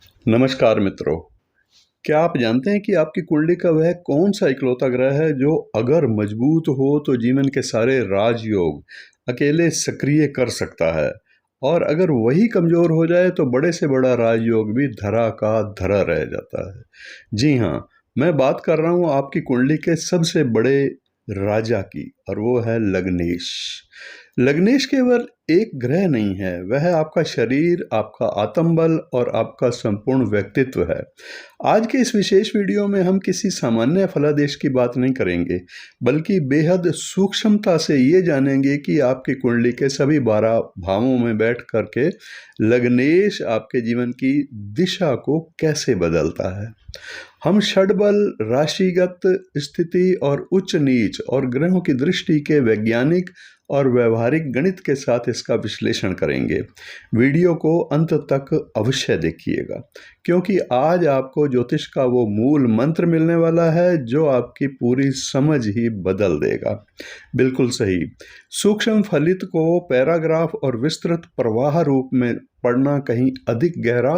नमस्कार मित्रों। क्या आप जानते हैं कि आपकी कुंडली का वह कौन सा इकलौता ग्रह है जो अगर मजबूत हो तो जीवन के सारे राजयोग अकेले सक्रिय कर सकता है, और अगर वही कमजोर हो जाए तो बड़े से बड़ा राजयोग भी धरा का धरा रह जाता है। जी हाँ, मैं बात कर रहा हूँ आपकी कुंडली के सबसे बड़े राजा की, और वो है लग्नेश। लग्नेश केवल एक ग्रह नहीं है, वह आपका शरीर, आपका आत्मबल और आपका संपूर्ण व्यक्तित्व है। आज के इस विशेष वीडियो में हम किसी सामान्य फलादेश की बात नहीं करेंगे, बल्कि बेहद सूक्ष्मता से ये जानेंगे कि आपकी कुंडली के सभी 12 भावों में बैठ करके लग्नेश आपके जीवन की दिशा को कैसे बदलता है। हम षडबल, राशिगत स्थिति और उच्च नीच और ग्रहों की दृष्टि के वैज्ञानिक और व्यवहारिक गणित के साथ इसका विश्लेषण करेंगे। वीडियो को अंत तक अवश्य देखिएगा, क्योंकि आज आपको ज्योतिष का वो मूल मंत्र मिलने वाला है जो आपकी पूरी समझ ही बदल देगा। बिल्कुल सही। सूक्ष्म फलित को पैराग्राफ और विस्तृत प्रवाह रूप में पढ़ना कहीं अधिक गहरा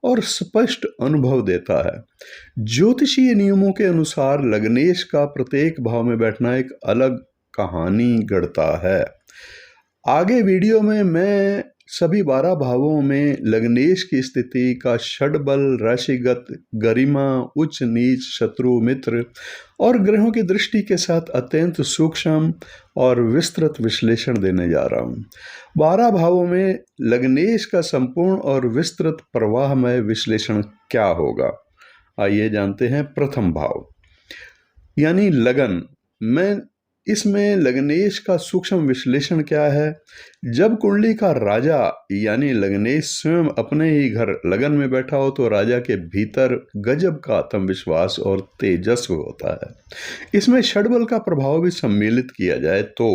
और स्पष्ट अनुभव देता है। ज्योतिषीय नियमों के अनुसार लग्नेश का प्रत्येक भाव में बैठना एक अलग कहानी गढ़ता है। आगे वीडियो में मैं सभी 12 भावों में लग्नेश की स्थिति का षडबल, राशिगत, गरिमा, उच्च नीच, शत्रु, मित्र और ग्रहों की दृष्टि के साथ अत्यंत सूक्ष्म और विस्तृत विश्लेषण देने जा रहा हूँ। 12 भावों में लग्नेश का संपूर्ण और विस्तृत प्रवाहमय विश्लेषण क्या होगा, आइए जानते हैं। प्रथम भाव यानी लगन में, इसमें लग्नेश का सूक्ष्म विश्लेषण क्या है। जब कुंडली का राजा यानी लग्नेश स्वयं अपने ही घर लगन में बैठा हो तो राजा के भीतर गजब का आत्मविश्वास और तेजस्व होता है। इसमें षडबल का प्रभाव भी सम्मिलित किया जाए तो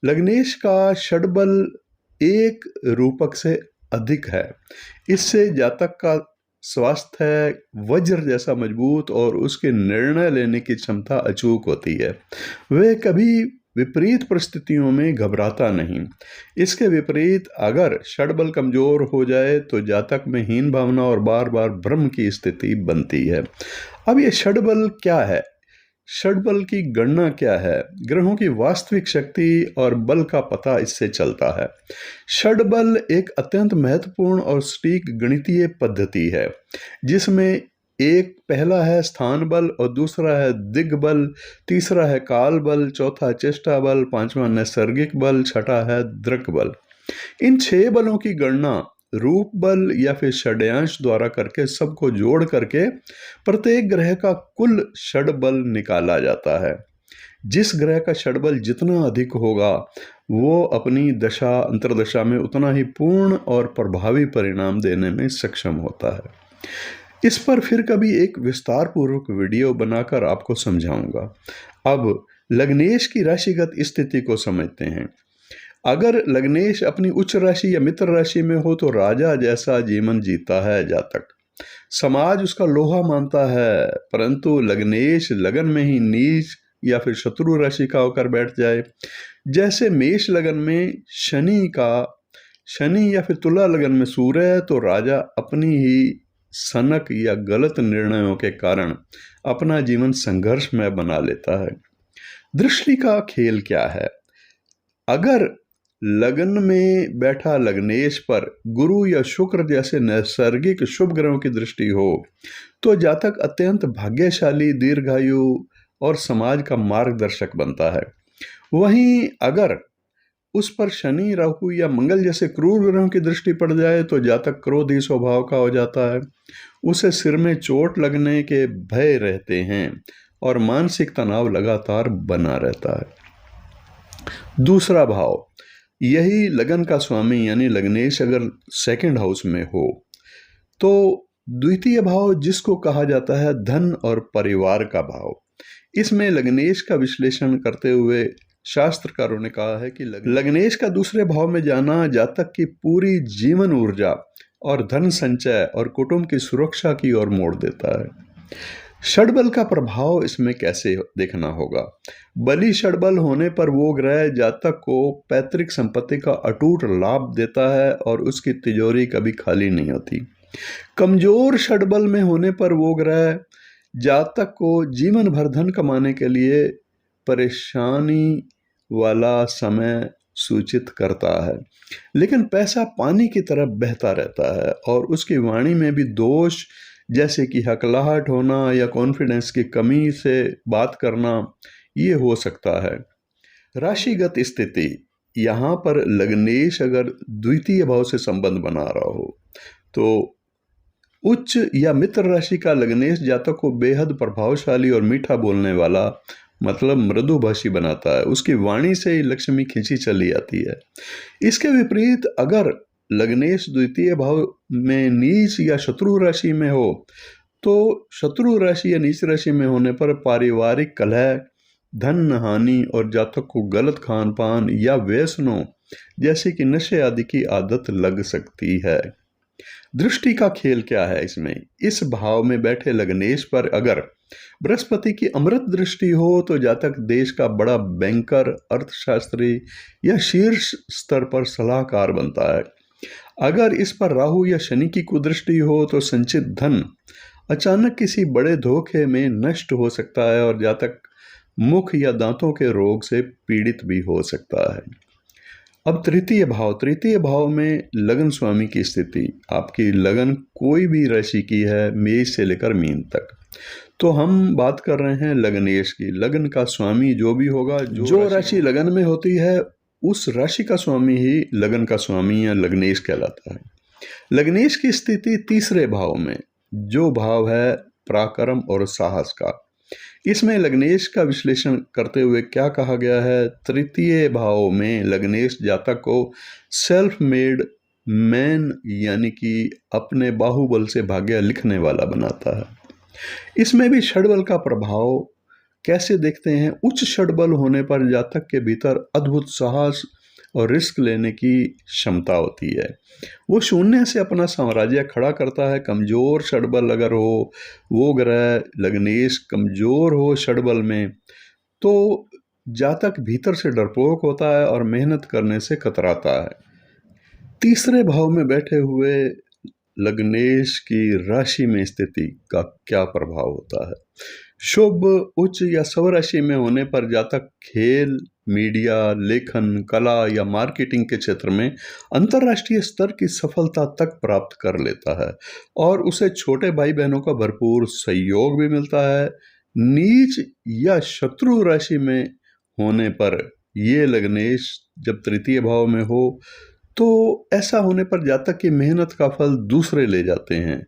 लग्नेश का षडबल एक रूपक से अधिक है। इससे जातक का स्वास्थ्य वज्र जैसा मजबूत और उसके निर्णय लेने की क्षमता अचूक होती है। वह कभी विपरीत परिस्थितियों में घबराता नहीं। इसके विपरीत अगर षडबल कमजोर हो जाए तो जातक में हीन भावना और बार बार भ्रम की स्थिति बनती है। अब ये षडबल क्या है, षडबल की गणना क्या है, ग्रहों की वास्तविक शक्ति और बल का पता इससे चलता है। षडबल एक अत्यंत महत्वपूर्ण और सटीक गणितीय पद्धति है, जिसमें एक पहला है स्थान बल और दूसरा है दिग्बल, तीसरा है काल बल, चौथा चेष्टा बल, पांचवा नैसर्गिक बल, छठा है दृक बल। इन 6 बलों की गणना रूप बल या फिर षड्यांश द्वारा करके सबको जोड़ करके प्रत्येक ग्रह का कुल षडबल निकाला जाता है। जिस ग्रह का षडबल जितना अधिक होगा वो अपनी दशा अंतर्दशा में उतना ही पूर्ण और प्रभावी परिणाम देने में सक्षम होता है। इस पर फिर कभी एक विस्तार पूर्वक वीडियो बनाकर आपको समझाऊंगा। अब लग्नेश की राशिगत स्थिति को समझते हैं। अगर लग्नेश अपनी उच्च राशि या मित्र राशि में हो तो राजा जैसा जीवन जीता है जातक। समाज उसका लोहा मानता है, परंतु लग्नेश लगन में ही नीच या फिर शत्रु राशि का होकर बैठ जाए, जैसे मेष लगन में शनि या फिर तुला लगन में सूर्य है, तो राजा अपनी ही सनक या गलत निर्णयों के कारण अपना जीवन संघर्षमय बना लेता है। दृष्टि का खेल क्या है। अगर लगन में बैठा लग्नेश पर गुरु या शुक्र जैसे नैसर्गिक शुभ ग्रहों की दृष्टि हो तो जातक अत्यंत भाग्यशाली, दीर्घायु और समाज का मार्गदर्शक बनता है। वहीं अगर उस पर शनि, राहु या मंगल जैसे क्रूर ग्रहों की दृष्टि पड़ जाए तो जातक क्रोधी स्वभाव का हो जाता है। उसे सिर में चोट लगने के भय रहते हैं और मानसिक तनाव लगातार बना रहता है। दूसरा भाव, यही लगन का स्वामी यानी लग्नेश अगर सेकंड हाउस में हो तो द्वितीय भाव, जिसको कहा जाता है धन और परिवार का भाव, इसमें लग्नेश का विश्लेषण करते हुए शास्त्रकारों ने कहा है कि लग्नेश का दूसरे भाव में जाना जातक की पूरी जीवन ऊर्जा और धन संचय और कुटुंब की सुरक्षा की ओर मोड़ देता है। षडबल का प्रभाव इसमें कैसे देखना होगा। बली षडबल होने पर वो ग्रह जातक को पैतृक संपत्ति का अटूट लाभ देता है और उसकी तिजोरी कभी खाली नहीं होती। कमजोर षडबल में होने पर वो ग्रह जातक को जीवन भर धन कमाने के लिए परेशानी वाला समय सूचित करता है, लेकिन पैसा पानी की तरह बहता रहता है और उसकी वाणी में भी दोष जैसे कि हकलाहट होना या कॉन्फिडेंस की कमी से बात करना ये हो सकता है। राशिगत स्थिति, यहाँ पर लग्नेश अगर द्वितीय भाव से संबंध बना रहा हो तो उच्च या मित्र राशि का लग्नेश जातक को बेहद प्रभावशाली और मीठा बोलने वाला मतलब मृदुभाषी बनाता है। उसकी वाणी से ही लक्ष्मी खींची चली आती है। इसके विपरीत अगर लग्नेश द्वितीय भाव में नीच या शत्रु राशि में हो तो शत्रु राशि या नीच राशि में होने पर पारिवारिक कलह, धन हानि और जातक को गलत खान पान या व्यसनों जैसे कि नशे आदि की आदत लग सकती है। दृष्टि का खेल क्या है इसमें? इस भाव में बैठे लग्नेश पर अगर बृहस्पति की अमृत दृष्टि हो तो जातक देश का बड़ा बैंकर, अर्थशास्त्री या शीर्ष स्तर पर सलाहकार बनता है। अगर इस पर राहु या शनि की कुदृष्टि हो तो संचित धन अचानक किसी बड़े धोखे में नष्ट हो सकता है और जातक मुख या दांतों के रोग से पीड़ित भी हो सकता है। अब तृतीय भाव में लगन स्वामी की स्थिति, आपकी लगन कोई भी राशि की है, मेष से लेकर मीन तक, तो हम बात कर रहे हैं लग्नेश की। लगन का स्वामी जो भी होगा, जो राशि लगन में होती है उस राशि का स्वामी ही लगन का स्वामी या लग्नेश कहलाता है। लग्नेश की स्थिति तीसरे भाव में, जो भाव है पराक्रम और साहस का, इसमें लग्नेश का विश्लेषण करते हुए क्या कहा गया है? तृतीय भाव में लग्नेश जातक को सेल्फ मेड मैन यानी कि अपने बाहुबल से भाग्य लिखने वाला बनाता है। इसमें भी षडबल का प्रभाव कैसे देखते हैं? उच्च षडबल होने पर जातक के भीतर अद्भुत साहस और रिस्क लेने की क्षमता होती है। वो शून्य से अपना साम्राज्य खड़ा करता है। कमजोर षडबल अगर हो, वो ग्रह लग्नेश कमजोर हो षडबल में, तो जातक भीतर से डरपोक होता है और मेहनत करने से कतराता है। तीसरे भाव में बैठे हुए लग्नेश की राशि में स्थिति का क्या प्रभाव होता है? शुभ, उच्च या स्वराशि में होने पर जातक खेल, मीडिया, लेखन, कला या मार्केटिंग के क्षेत्र में अंतर्राष्ट्रीय स्तर की सफलता तक प्राप्त कर लेता है और उसे छोटे भाई बहनों का भरपूर सहयोग भी मिलता है। नीच या शत्रु राशि में होने पर ये लग्नेश जब तृतीय भाव में हो तो ऐसा होने पर जातक की मेहनत का फल दूसरे ले जाते हैं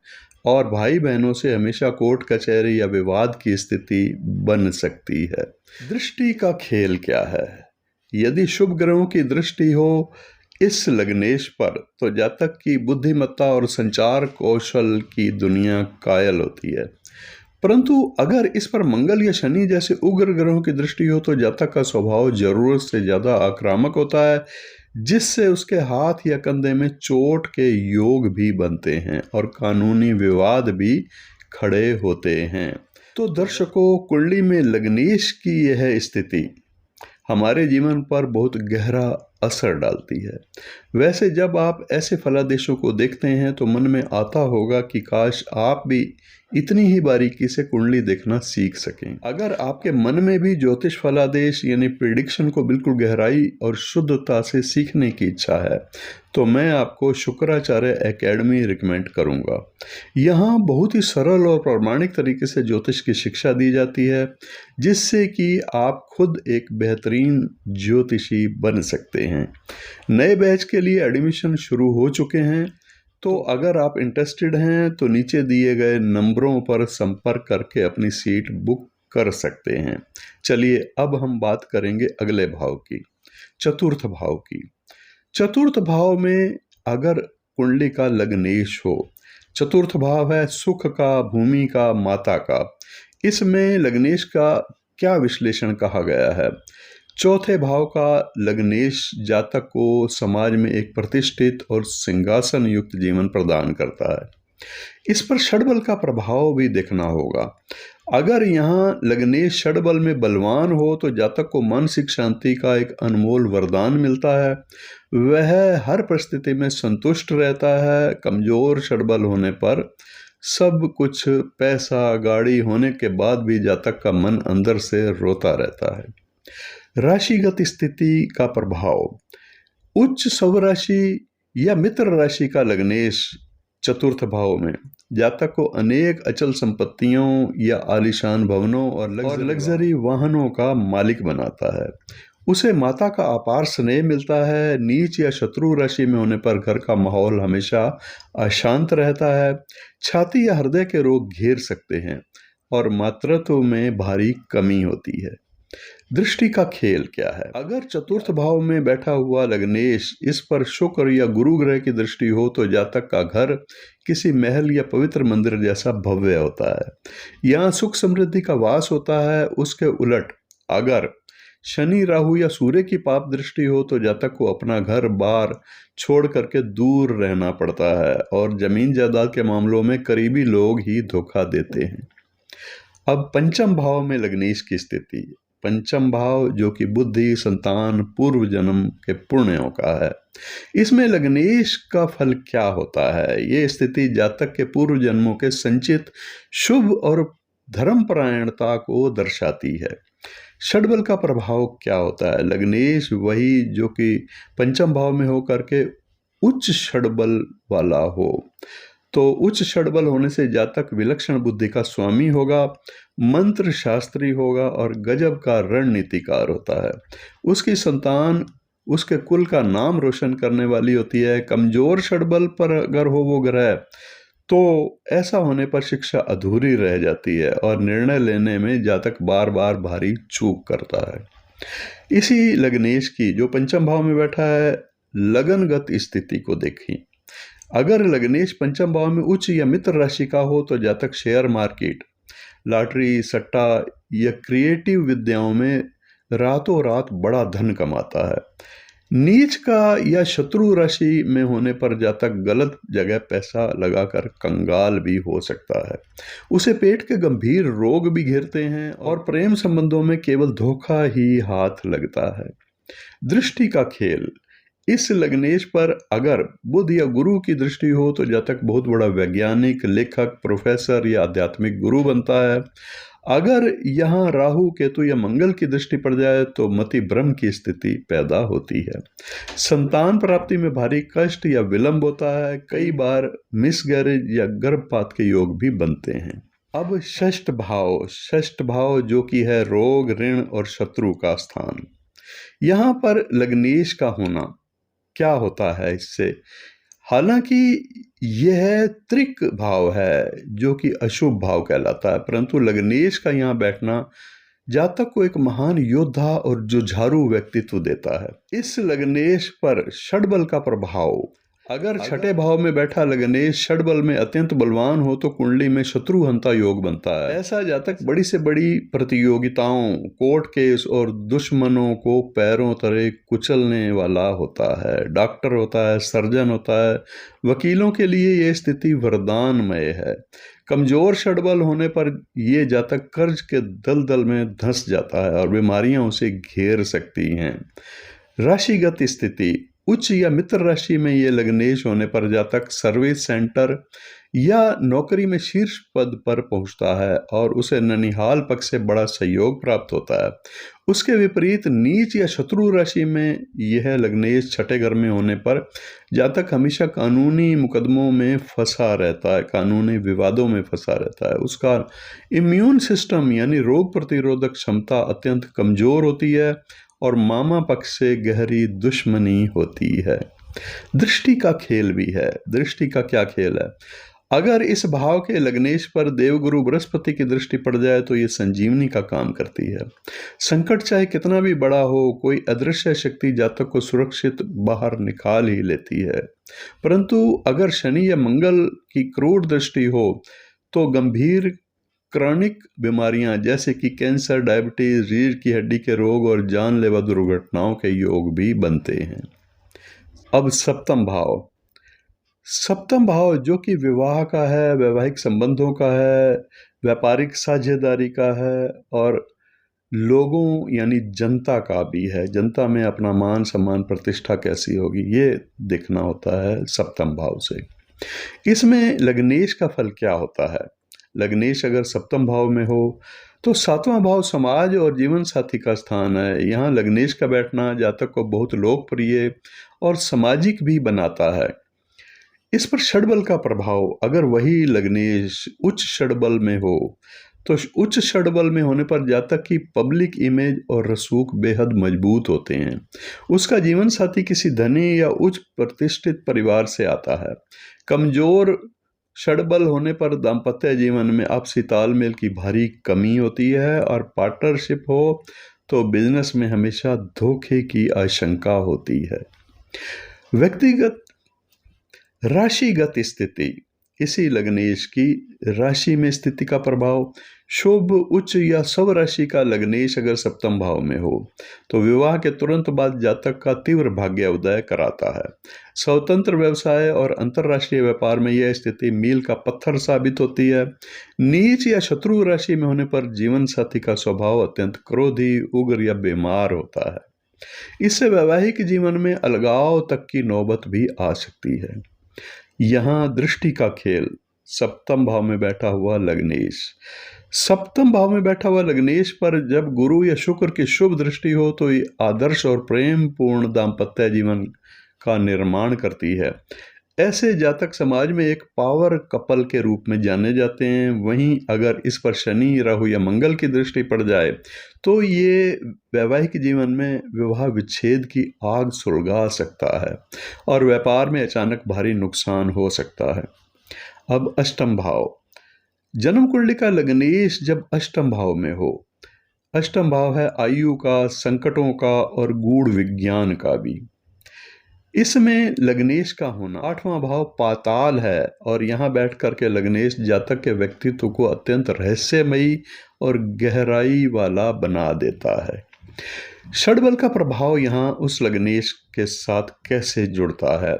और भाई बहनों से हमेशा कोर्ट कचहरी या विवाद की स्थिति बन सकती है। दृष्टि का खेल क्या है? यदि शुभ ग्रहों की दृष्टि हो इस लग्नेश पर तो जातक की बुद्धिमत्ता और संचार कौशल की दुनिया कायल होती है, परंतु अगर इस पर मंगल या शनि जैसे उग्र ग्रहों की दृष्टि हो तो जातक का स्वभाव जरूरत से ज्यादा आक्रामक होता है, जिससे उसके हाथ या कंधे में चोट के योग भी बनते हैं और कानूनी विवाद भी खड़े होते हैं। तो दर्शकों, कुंडली में लग्नेश की यह स्थिति हमारे जीवन पर बहुत गहरा असर डालती है। वैसे जब आप ऐसे फलादेशों को देखते हैं तो मन में आता होगा कि काश आप भी इतनी ही बारीकी से कुंडली देखना सीख सकें। अगर आपके मन में भी ज्योतिष फलादेश यानी प्रिडिक्शन को बिल्कुल गहराई और शुद्धता से सीखने की इच्छा है तो मैं आपको शुक्राचार्य एकेडमी रिकमेंड करूंगा। यहाँ बहुत ही सरल और प्रामाणिक तरीके से ज्योतिष की शिक्षा दी जाती है, जिससे कि आप खुद एक बेहतरीन ज्योतिषी बन सकते हैं। नए बैच के लिए एडमिशन शुरू हो चुके हैं, तो अगर आप इंटरेस्टेड हैं तो नीचे दिए गए नंबरों पर संपर्क करके अपनी सीट बुक कर सकते हैं। चलिए अब हम बात करेंगे अगले भाव की, चतुर्थ भाव की। चतुर्थ भाव में अगर कुंडली का लग्नेश हो, चतुर्थ भाव है सुख का, भूमि का, माता का। इसमें लग्नेश का क्या विश्लेषण कहा गया है? चौथे भाव का लग्नेश जातक को समाज में एक प्रतिष्ठित और सिंहासन युक्त जीवन प्रदान करता है। इस पर षडबल का प्रभाव भी देखना होगा। अगर यहाँ लग्नेश षडबल में बलवान हो तो जातक को मानसिक शांति का एक अनमोल वरदान मिलता है। वह हर परिस्थिति में संतुष्ट रहता है। कमजोर षडबल होने पर सब कुछ पैसा गाड़ी होने के बाद भी जातक का मन अंदर से रोता रहता है। राशिगत स्थिति का प्रभाव। उच्च स्वराशि या मित्र राशि का लग्नेश चतुर्थ भाव में जातक को अनेक अचल संपत्तियों या आलीशान भवनों और लग्जरी वाहनों का मालिक बनाता है। उसे माता का अपार स्नेह मिलता है। नीच या शत्रु राशि में होने पर घर का माहौल हमेशा अशांत रहता है। छाती या हृदय के रोग घेर सकते हैं और मातृत्व में भारी कमी होती है। दृष्टि का खेल क्या है। अगर चतुर्थ भाव में बैठा हुआ लग्नेश इस पर शुक्र या गुरु ग्रह की दृष्टि हो तो जातक का घर किसी महल या पवित्र मंदिर जैसा भव्य होता है। यहाँ सुख समृद्धि का वास होता है। उसके उलट अगर शनि राहु या सूर्य की पाप दृष्टि हो तो जातक को अपना घर बार छोड़ करके दूर रहना पड़ता है और जमीन जायदाद के मामलों में करीबी लोग ही धोखा देते हैं। अब पंचम भाव में लग्नेश की स्थिति। पंचम भाव जो कि बुद्धि, संतान, पूर्व जन्म के पुण्यों का है। इसमें लग्नेश का फल क्या होता है। ये स्थिति जातक के पूर्व जन्मों के संचित शुभ और धर्मपरायणता को दर्शाती है। षडबल का प्रभाव क्या होता है। लग्नेश वही जो कि पंचम भाव में हो करके उच्च षडबल वाला हो तो उच्च षडबल होने से जातक विलक्षण बुद्धि का स्वामी होगा, मंत्र शास्त्री होगा और गजब का रणनीतिकार होता है। उसकी संतान उसके कुल का नाम रोशन करने वाली होती है। कमजोर षडबल पर अगर हो वो ग्रह तो ऐसा होने पर शिक्षा अधूरी रह जाती है और निर्णय लेने में जातक बार बार भारी चूक करता है। इसी लग्नेश की जो पंचम भाव में बैठा है लगनगत स्थिति को देखें। अगर लग्नेश पंचम भाव में उच्च या मित्र राशि का हो तो जातक शेयर मार्केट, लॉटरी, सट्टा या क्रिएटिव विद्याओं में रातों रात बड़ा धन कमाता है। नीच का या शत्रु राशि में होने पर जातक गलत जगह पैसा लगाकर कंगाल भी हो सकता है। उसे पेट के गंभीर रोग भी घेरते हैं और प्रेम संबंधों में केवल धोखा ही हाथ लगता है। दृष्टि का खेल। इस लग्नेश पर अगर बुध या गुरु की दृष्टि हो तो जातक बहुत बड़ा वैज्ञानिक, लेखक, प्रोफेसर या आध्यात्मिक गुरु बनता है। अगर यहाँ राहु, केतु या मंगल की दृष्टि पड़ जाए तो मति भ्रम की स्थिति पैदा होती है। संतान प्राप्ति में भारी कष्ट या विलंब होता है। कई बार मिसगैरेज या गर्भपात के योग भी बनते हैं। अब षष्ठ भाव जो कि है रोग, ऋण और शत्रु का स्थान। यहाँ पर लग्नेश का होना क्या होता है इससे। हालांकि यह त्रिक भाव है जो कि अशुभ भाव कहलाता है, परंतु लग्नेश का यहाँ बैठना जातक को एक महान योद्धा और जुझारू व्यक्तित्व देता है। इस लग्नेश पर षडबल का प्रभाव। अगर छठे भाव में बैठा लग्नेश षडबल में अत्यंत बलवान हो तो कुंडली में शत्रुहंता योग बनता है। ऐसा जातक बड़ी से बड़ी प्रतियोगिताओं, कोर्ट केस और दुश्मनों को पैरों तले कुचलने वाला होता है। डॉक्टर होता है, सर्जन होता है। वकीलों के लिए ये स्थिति वरदानमय है। कमजोर षडबल होने पर ये जातक कर्ज के दलदल में धंस जाता है और बीमारियां उसे घेर सकती हैं। राशिगत स्थिति। उच्च या मित्र राशि में ये लग्नेश होने पर जातक सर्विस सेंटर या नौकरी में शीर्ष पद पर पहुंचता है और उसे ननिहाल पक्ष से बड़ा सहयोग प्राप्त होता है। उसके विपरीत नीच या शत्रु राशि में यह लग्नेश छठे घर में होने पर जातक हमेशा कानूनी मुकदमों में फंसा रहता है, कानूनी विवादों में फंसा रहता है। उसका इम्यून सिस्टम यानी रोग प्रतिरोधक क्षमता अत्यंत कमजोर होती है और मामा पक्ष से गहरी दुश्मनी होती है। दृष्टि का खेल भी है। दृष्टि का क्या खेल है। अगर इस भाव के लग्नेश पर देवगुरु बृहस्पति की दृष्टि पड़ जाए तो ये संजीवनी का काम करती है। संकट चाहे कितना भी बड़ा हो, कोई अदृश्य शक्ति जातक को सुरक्षित बाहर निकाल ही लेती है। परंतु अगर शनि या मंगल की क्रूर दृष्टि हो तो गंभीर क्रॉनिक बीमारियां जैसे कि कैंसर, डायबिटीज, रीढ़ की हड्डी के रोग और जानलेवा दुर्घटनाओं के योग भी बनते हैं। अब सप्तम भाव जो कि विवाह का है, वैवाहिक संबंधों का है, व्यापारिक साझेदारी का है और लोगों यानी जनता का भी है। जनता में अपना मान सम्मान प्रतिष्ठा कैसी होगी, ये देखना होता है सप्तम भाव से। इसमें लग्नेश का फल क्या होता है? लग्नेश अगर सप्तम भाव में हो तो सातवां भाव समाज और जीवन साथी का स्थान है। यहाँ लग्नेश का बैठना जातक को बहुत लोकप्रिय और सामाजिक भी बनाता है। इस पर षडबल का प्रभाव, अगर वही लग्नेश उच्च षडबल में हो तो उच्च षडबल में होने पर जातक की पब्लिक इमेज और रसूख बेहद मजबूत होते हैं। उसका जीवन साथी किसी धनी या उच्च प्रतिष्ठित परिवार से आता है। कमजोर षडबल होने पर दाम्पत्य जीवन में आपसी तालमेल की भारी कमी होती है और पार्टनरशिप हो तो बिजनेस में हमेशा धोखे की आशंका होती है। व्यक्तिगत राशिगत स्थिति, इसी लग्नेश की राशि में स्थिति का प्रभाव, शुभ उच्च या सब राशि का लग्नेश अगर सप्तम भाव में हो तो विवाह के तुरंत बाद जातक का तीव्र भाग्य उदय कराता है। स्वतंत्र व्यवसाय और अंतर्राष्ट्रीय व्यापार में यह स्थिति मील का पत्थर साबित होती है। नीच या शत्रु राशि में होने पर जीवन साथी का स्वभाव अत्यंत क्रोधी, उग्र या बीमार होता है। इससे वैवाहिक जीवन में अलगाव तक की नौबत भी आ सकती है। यहाँ दृष्टि का खेल, सप्तम भाव में बैठा हुआ लग्नेश। सप्तम भाव में बैठा हुआ लग्नेश पर जब गुरु या शुक्र की शुभ दृष्टि हो तो ये आदर्श और प्रेम पूर्ण दाम्पत्य जीवन का निर्माण करती है। ऐसे जातक समाज में एक पावर कपल के रूप में जाने जाते हैं। वहीं अगर इस पर शनि, राहु या मंगल की दृष्टि पड़ जाए तो ये वैवाहिक जीवन में विवाह विच्छेद की आग सुलगा सकता है और व्यापार में अचानक भारी नुकसान हो सकता है। अब अष्टम भाव, जन्म कुंडली का लग्नेश जब अष्टम भाव में हो, अष्टम भाव है आयु का, संकटों का और गूढ़ विज्ञान का भी। इसमें लग्नेश का होना, आठवां भाव पाताल है और यहाँ बैठ करके लग्नेश जातक के व्यक्तित्व को अत्यंत रहस्यमयी और गहराई वाला बना देता है। षडबल का प्रभाव यहाँ उस लग्नेश के साथ कैसे जुड़ता है?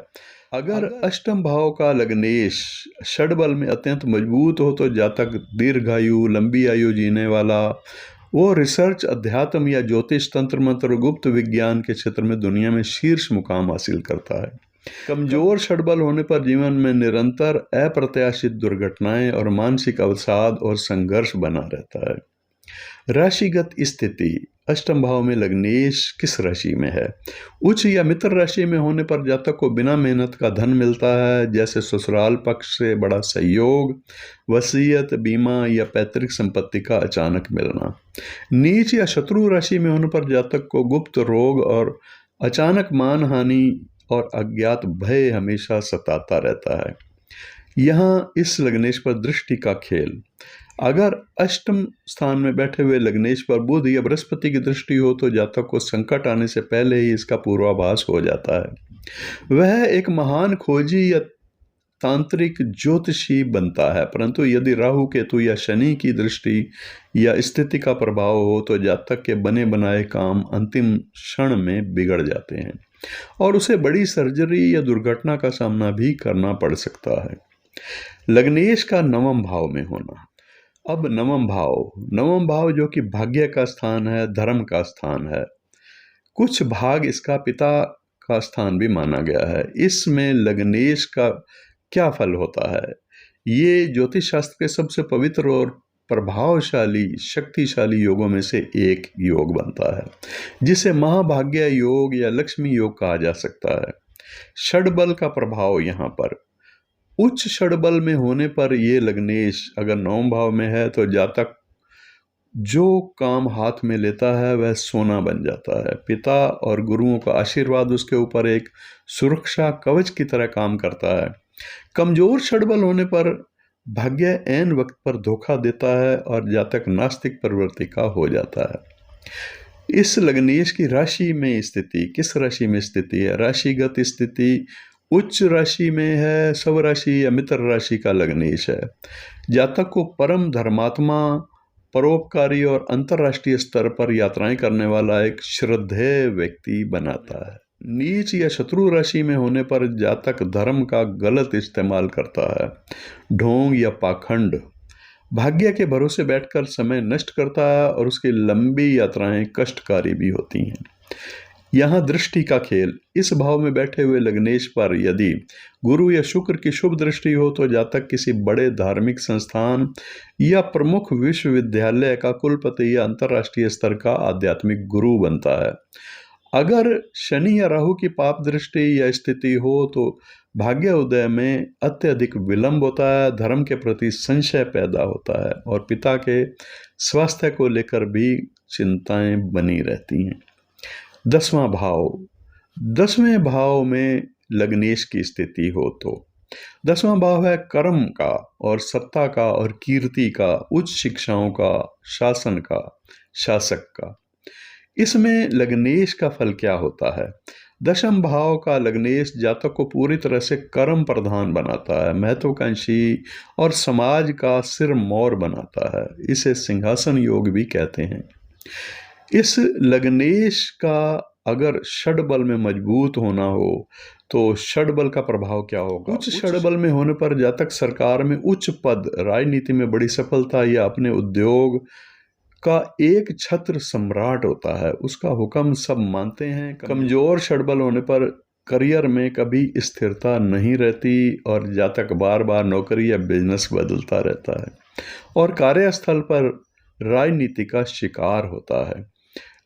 अगर अष्टम भाव का लग्नेश षडबल में अत्यंत मजबूत हो तो जातक दीर्घायु, लंबी आयु जीने वाला, वो रिसर्च, अध्यात्म या ज्योतिष, तंत्र मंत्र, गुप्त विज्ञान के क्षेत्र में दुनिया में शीर्ष मुकाम हासिल करता है। कमजोर षडबल होने पर जीवन में निरंतर अप्रत्याशित दुर्घटनाएं और मानसिक अवसाद और संघर्ष बना रहता है। राशिगत स्थिति, अष्टम भाव में लग्नेश किस राशि में है? उच्च या मित्र राशि में होने पर जातक को बिना मेहनत का धन मिलता है, जैसे ससुराल पक्ष से बड़ा सहयोग, वसीयत, बीमा या पैतृक संपत्ति का अचानक मिलना। नीच या शत्रु राशि में होने पर जातक को गुप्त रोग और अचानक मानहानि और अज्ञात भय हमेशा सताता रहता है। यहाँ इस लग्नेश पर दृष्टि का खेल, अगर अष्टम स्थान में बैठे हुए लग्नेश पर बुध या बृहस्पति की दृष्टि हो तो जातक को संकट आने से पहले ही इसका पूर्वाभास हो जाता है। वह एक महान खोजी या तांत्रिक ज्योतिषी बनता है। परंतु यदि राहु, केतु या शनि की दृष्टि या स्थिति का प्रभाव हो तो जातक के बने बनाए काम अंतिम क्षण में बिगड़ जाते हैं और उसे बड़ी सर्जरी या दुर्घटना का सामना भी करना पड़ सकता है। लग्नेश का नवम भाव में होना। अब नवम भाव जो कि भाग्य का स्थान है, धर्म का स्थान है, कुछ भाग इसका पिता का स्थान भी माना गया है। इसमें लग्नेश का क्या फल होता है? ये ज्योतिष शास्त्र के सबसे पवित्र और प्रभावशाली, शक्तिशाली योगों में से एक योग बनता है, जिसे महाभाग्य योग या लक्ष्मी योग कहा जा सकता है। षडबल का प्रभाव यहाँ पर, उच्च षडबल में होने पर ये लग्नेश अगर नवम भाव में है तो जातक जो काम हाथ में लेता है वह सोना बन जाता है। पिता और गुरुओं का आशीर्वाद उसके ऊपर एक सुरक्षा कवच की तरह काम करता है। कमजोर षडबल होने पर भाग्य ऐन वक्त पर धोखा देता है और जातक नास्तिक प्रवृत्ति का हो जाता है। इस लग्नेश की राशि में स्थिति, किस राशि में स्थिति है? राशिगत स्थिति उच्च राशि में है, सब राशि या मित्र राशि का लग्नेश है। जातक को परम धर्मात्मा, परोपकारी और अंतर्राष्ट्रीय स्तर पर यात्राएं करने वाला एक श्रद्धेय व्यक्ति बनाता है। नीच या शत्रु राशि में होने पर जातक धर्म का गलत इस्तेमाल करता है, ढोंग या पाखंड, भाग्य के भरोसे बैठकर समय नष्ट करता है और उसकी लंबी यात्राएं कष्टकारी भी होती हैं। यहाँ दृष्टि का खेल। इस भाव में बैठे हुए लग्नेश पर यदि गुरु या शुक्र की शुभ दृष्टि हो तो जातक किसी बड़े धार्मिक संस्थान या प्रमुख विश्वविद्यालय का कुलपति या अंतर्राष्ट्रीय स्तर का आध्यात्मिक गुरु बनता है। अगर शनि या राहु की पाप दृष्टि या स्थिति हो तो भाग्य उदय में अत्यधिक विलंब होता है, धर्म के प्रति संशय पैदा होता है और पिता के स्वास्थ्य को लेकर भी चिंताएं बनी रहती हैं। 10वां भाव। 10वें भाव में लग्नेश की स्थिति हो तो 10वां भाव है कर्म का और सत्ता का और कीर्ति का, उच्च शिक्षाओं का, शासन का, शासक का। इसमें लग्नेश का फल क्या होता है? 10म भाव का लग्नेश जातक को पूरी तरह से कर्म प्रधान बनाता है, महत्वाकांक्षी और समाज का सिर मौर बनाता है। इसे सिंहासन योग भी कहते हैं। इस लग्नेश का अगर षडबल में मजबूत होना हो तो षडबल का प्रभाव क्या होगा? उच्च षडबल में होने पर जातक सरकार में उच्च पद, राजनीति में बड़ी सफलता या अपने उद्योग का एक छत्र सम्राट होता है, उसका हुक्म सब मानते हैं। कमजोर षडबल होने पर करियर में कभी स्थिरता नहीं रहती और जातक बार बार नौकरी या बिजनेस बदलता रहता है और कार्यस्थल पर राजनीति का शिकार होता है।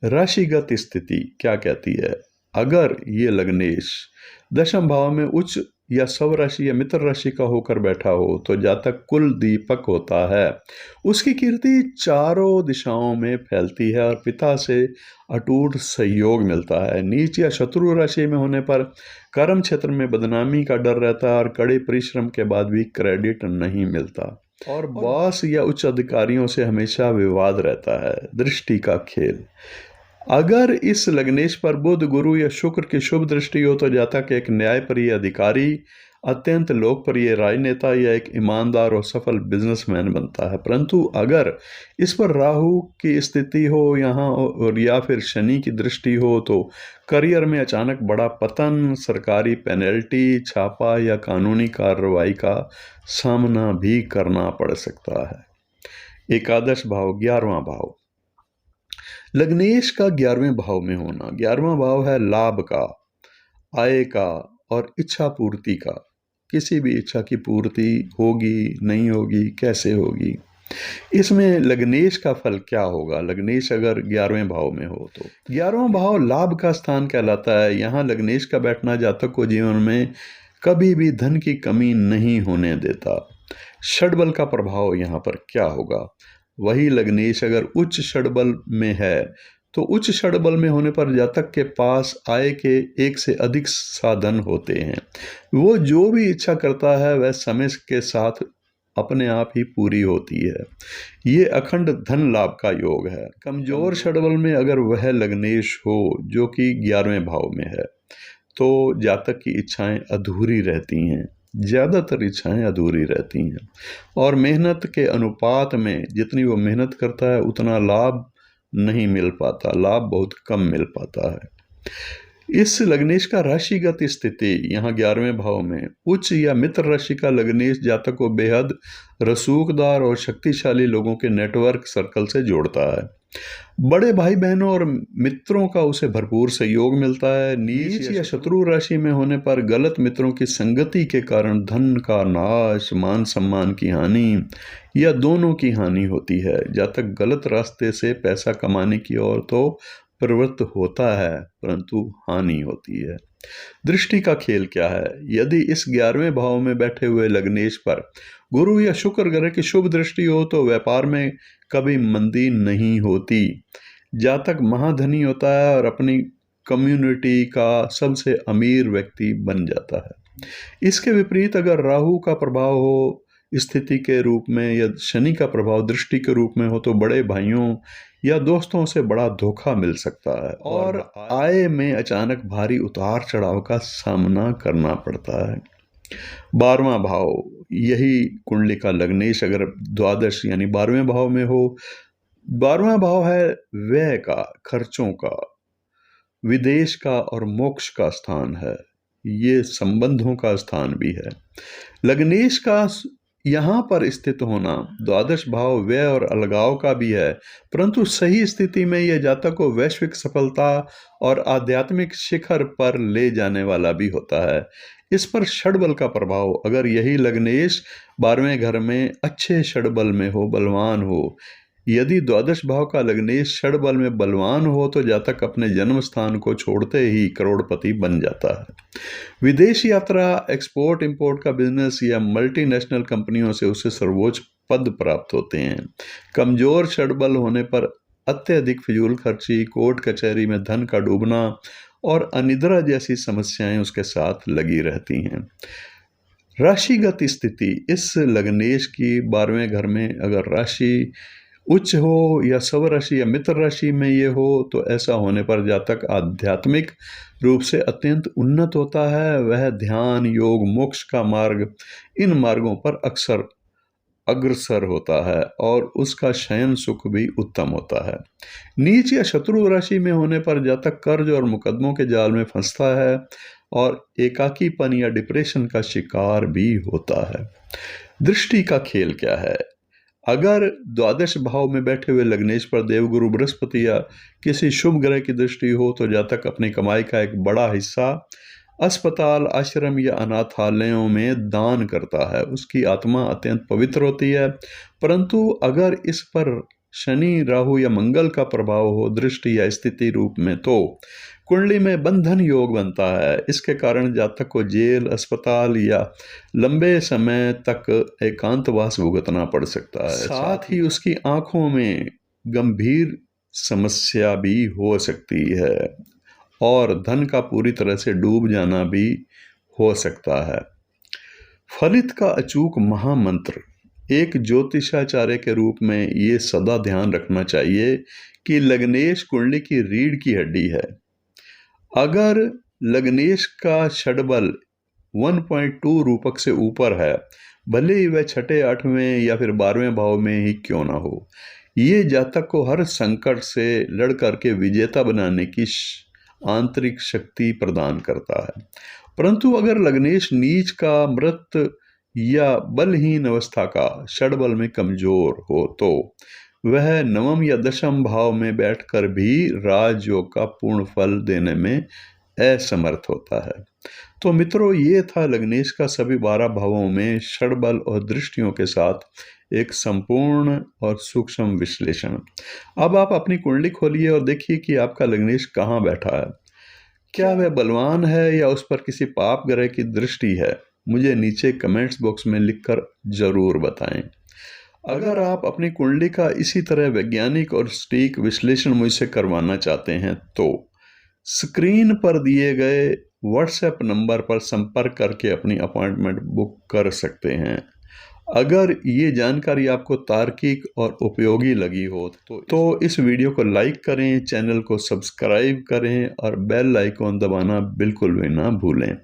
राशिगत स्थिति क्या कहती है? अगर ये लग्नेश 10म भाव में उच्च या स्वराशि या मित्र राशि का होकर बैठा हो तो जातक कुल दीपक होता है, उसकी कीर्ति चारों दिशाओं में फैलती है और पिता से अटूट सहयोग मिलता है। नीच या शत्रु राशि में होने पर कर्म क्षेत्र में बदनामी का डर रहता है और कड़े परिश्रम के बाद भी क्रेडिट नहीं मिलता और बॉस या उच्च अधिकारियों से हमेशा विवाद रहता है। दृष्टि का खेल। अगर इस लग्नेश पर बुध, गुरु या शुक्र की शुभ दृष्टि हो तो जातक एक न्यायप्रिय अधिकारी, अत्यंत लोकप्रिय राजनेता या एक ईमानदार और सफल बिजनेसमैन बनता है। परंतु अगर इस पर राहु की स्थिति हो यहाँ और या फिर शनि की दृष्टि हो तो करियर में अचानक बड़ा पतन, सरकारी पेनल्टी, छापा या कानूनी कार्रवाई का सामना भी करना पड़ सकता है। एकादश भाव, 11वां भाव। लग्नेश का 11वें भाव में होना। 11वां भाव है लाभ का, आय का और इच्छा पूर्ति का। किसी भी इच्छा की पूर्ति होगी, नहीं होगी, कैसे होगी। इसमें लग्नेश का फल क्या होगा? लग्नेश अगर 11वें भाव में हो तो 11वां भाव लाभ का स्थान कहलाता है। यहाँ लग्नेश का बैठना जातक को जीवन में कभी भी धन की कमी नहीं होने देता। षडबल का प्रभाव यहाँ पर क्या होगा? वही लग्नेश अगर उच्च षडबल में है तो उच्च षडबल में होने पर जातक के पास आय के एक से अधिक साधन होते हैं। वो जो भी इच्छा करता है वह समय के साथ अपने आप ही पूरी होती है। ये अखंड धन लाभ का योग है। कमजोर षडबल में अगर वह लग्नेश हो जो कि 11वें भाव में है तो जातक की इच्छाएं अधूरी रहती हैं, ज़्यादातर इच्छाएं अधूरी रहती हैं और मेहनत के अनुपात में जितनी वो मेहनत करता है उतना लाभ नहीं मिल पाता, लाभ बहुत कम मिल पाता है। इस लग्नेश का राशिगत स्थिति यहाँ 11वें भाव में उच्च या मित्र राशि का लग्नेश जातक को बेहद रसूखदार और शक्तिशाली लोगों के नेटवर्क सर्कल से जोड़ता है। बड़े भाई बहनों और मित्रों का उसे भरपूर सहयोग मिलता है। नीच या शत्रु राशि में होने पर गलत मित्रों की संगति के कारण धन का नाश, मान सम्मान की हानि या दोनों की हानि होती है। जातक गलत रास्ते से पैसा कमाने की ओर तो प्रवृत्त होता है परंतु हानि होती है। दृष्टि का खेल क्या है? यदि इस 11वें भाव में बैठे हुए लग्नेश पर गुरु या शुक्र ग्रह की शुभ दृष्टि हो तो व्यापार में कभी मंदी नहीं होती। जातक महाधनी होता है और अपनी कम्युनिटी का सबसे अमीर व्यक्ति बन जाता है। इसके विपरीत अगर राहु का प्रभाव हो स्थिति के रूप में या शनि का प्रभाव दृष्टि के रूप में हो तो बड़े भाइयों या दोस्तों से बड़ा धोखा मिल सकता है और आय में अचानक भारी उतार चढ़ाव का सामना करना पड़ता है। 12वां भाव, यही कुंडली का लग्नेश अगर द्वादश यानी 12वें भाव में हो। 12वां भाव है व्यय का, खर्चों का, विदेश का और मोक्ष का स्थान है। ये संबंधों का स्थान भी है। लग्नेश का यहाँ पर स्थित होना द्वादश भाव व्यय और अलगाव का भी है, परंतु सही स्थिति में यह जातक को वैश्विक सफलता और आध्यात्मिक शिखर पर ले जाने वाला भी होता है। इस पर षडबल का प्रभाव, अगर यही लग्नेश 12वें घर में अच्छे षडबल में हो, बलवान हो, यदि द्वादश भाव का लग्नेश षडबल में बलवान हो तो जातक अपने जन्म स्थान को छोड़ते ही करोड़पति बन जाता है। विदेश यात्रा, एक्सपोर्ट इंपोर्ट का बिजनेस या मल्टीनेशनल कंपनियों से उसे सर्वोच्च पद प्राप्त होते हैं। कमजोर षडबल होने पर अत्यधिक फिजूल खर्ची, कोर्ट कचहरी में धन का डूबना और अनिद्रा जैसी समस्याएं उसके साथ लगी रहती हैं। राशिगत स्थिति, इस लग्नेश की 12वें घर में अगर राशि उच्च हो या स्वराशि या मित्र राशि में ये हो तो ऐसा होने पर जातक आध्यात्मिक रूप से अत्यंत उन्नत होता है। वह ध्यान, योग, मोक्ष का मार्ग, इन मार्गों पर अक्सर अग्रसर होता है और उसका शयन सुख भी उत्तम होता है। नीच या शत्रु राशि में होने पर जातक कर्ज और मुकदमों के जाल में फंसता है और एकाकीपन या डिप्रेशन का शिकार भी होता है। दृष्टि का खेल क्या है? अगर द्वादश भाव में बैठे हुए लग्नेश पर देवगुरु बृहस्पति या किसी शुभ ग्रह की दृष्टि हो तो जातक अपनी कमाई का एक बड़ा हिस्सा अस्पताल, आश्रम या अनाथालयों में दान करता है। उसकी आत्मा अत्यंत पवित्र होती है। परंतु अगर इस पर शनि, राहु या मंगल का प्रभाव हो दृष्टि या स्थिति रूप में तो कुंडली में बंधन योग बनता है। इसके कारण जातक को जेल, अस्पताल या लंबे समय तक एकांतवास भुगतना पड़ सकता है। साथ ही उसकी आंखों में गंभीर समस्या भी हो सकती है और धन का पूरी तरह से डूब जाना भी हो सकता है। फलित का अचूक महामंत्र, एक ज्योतिषाचार्य के रूप में ये सदा ध्यान रखना चाहिए कि लग्नेश कुंडली की रीढ़ की हड्डी है। अगर लग्नेश का षडबल 1.2 रूपक से ऊपर है, भले ही वह छठे, 8वें या फिर 12वें भाव में ही क्यों ना हो, ये जातक को हर संकट से लड़ करके विजेता बनाने की आंतरिक शक्ति प्रदान करता है। परंतु अगर लग्नेश नीच का, मृत या बलहीन अवस्था का, षडबल में कमजोर हो तो वह 9वें या 10वें भाव में बैठकर भी राजयोग का पूर्ण फल देने में असमर्थ होता है। तो मित्रों, ये था लग्नेश का सभी 12 भावों में षडबल और दृष्टियों के साथ एक संपूर्ण और सूक्ष्म विश्लेषण। अब आप अपनी कुंडली खोलिए और देखिए कि आपका लग्नेश कहाँ बैठा है। क्या वह बलवान है या उस पर किसी पाप ग्रह की दृष्टि है? मुझे नीचे कमेंट्स बॉक्स में लिखकर जरूर बताएं। अगर आप अपनी कुंडली का इसी तरह वैज्ञानिक और सटीक विश्लेषण मुझसे करवाना चाहते हैं तो स्क्रीन पर दिए गए व्हाट्सएप नंबर पर संपर्क करके अपनी अपॉइंटमेंट बुक कर सकते हैं। अगर ये जानकारी आपको तार्किक और उपयोगी लगी हो तो इस वीडियो को लाइक करें, चैनल को सब्सक्राइब करें और बेल आइकॉन दबाना बिल्कुल भी ना भूलें,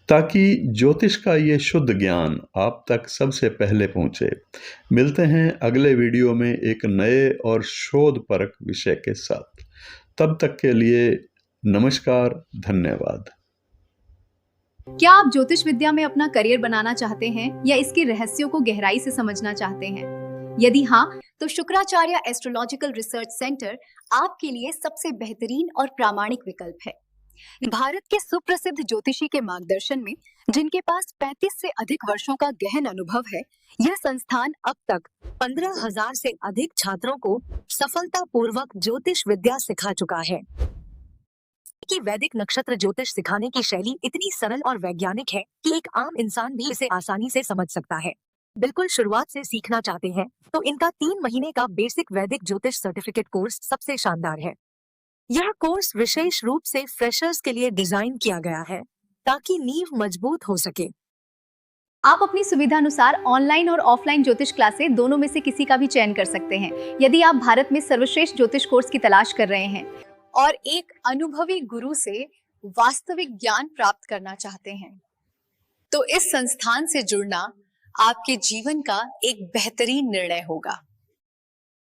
ताकि ज्योतिष का ये शुद्ध ज्ञान आप तक सबसे पहले पहुंचे। मिलते हैं अगले वीडियो में एक नए और शोधपरक विषय के साथ। तब तक के लिए नमस्कार, धन्यवाद। क्या आप ज्योतिष विद्या में अपना करियर बनाना चाहते हैं या इसके रहस्यों को गहराई से समझना चाहते हैं? यदि हाँ, तो शुक्राचार्य एस्ट्रोलॉजिकल रिसर्च सेंटर आपके लिए सबसे बेहतरीन और प्रामाणिक विकल्प है। भारत के सुप्रसिद्ध ज्योतिषी के मार्गदर्शन में, जिनके पास 35 से अधिक वर्षों का गहन अनुभव है, यह संस्थान अब तक 15,000 से अधिक छात्रों को सफलतापूर्वक ज्योतिष विद्या सिखा चुका है। कि वैदिक नक्षत्र ज्योतिष सिखाने की शैली इतनी सरल और वैज्ञानिक है कि एक आम इंसान भी इसे आसानी से समझ सकता है। बिल्कुल शुरुआत से सीखना चाहते हैं तो इनका 3 महीने का बेसिक वैदिक ज्योतिष सर्टिफिकेट कोर्स सबसे शानदार है। यह कोर्स विशेष रूप से फ्रेशर्स के लिए डिजाइन किया गया है ताकि नींव मजबूत हो सके। आप अपनी सुविधा अनुसार ऑनलाइन और ऑफलाइन ज्योतिष क्लासेस दोनों में से किसी का भी चयन कर सकते हैं। यदि आप भारत में सर्वश्रेष्ठ ज्योतिष कोर्स की तलाश कर रहे हैं और एक अनुभवी गुरु से वास्तविक ज्ञान प्राप्त करना चाहते हैं, तो इस संस्थान से जुड़ना आपके जीवन का एक बेहतरीन निर्णय होगा।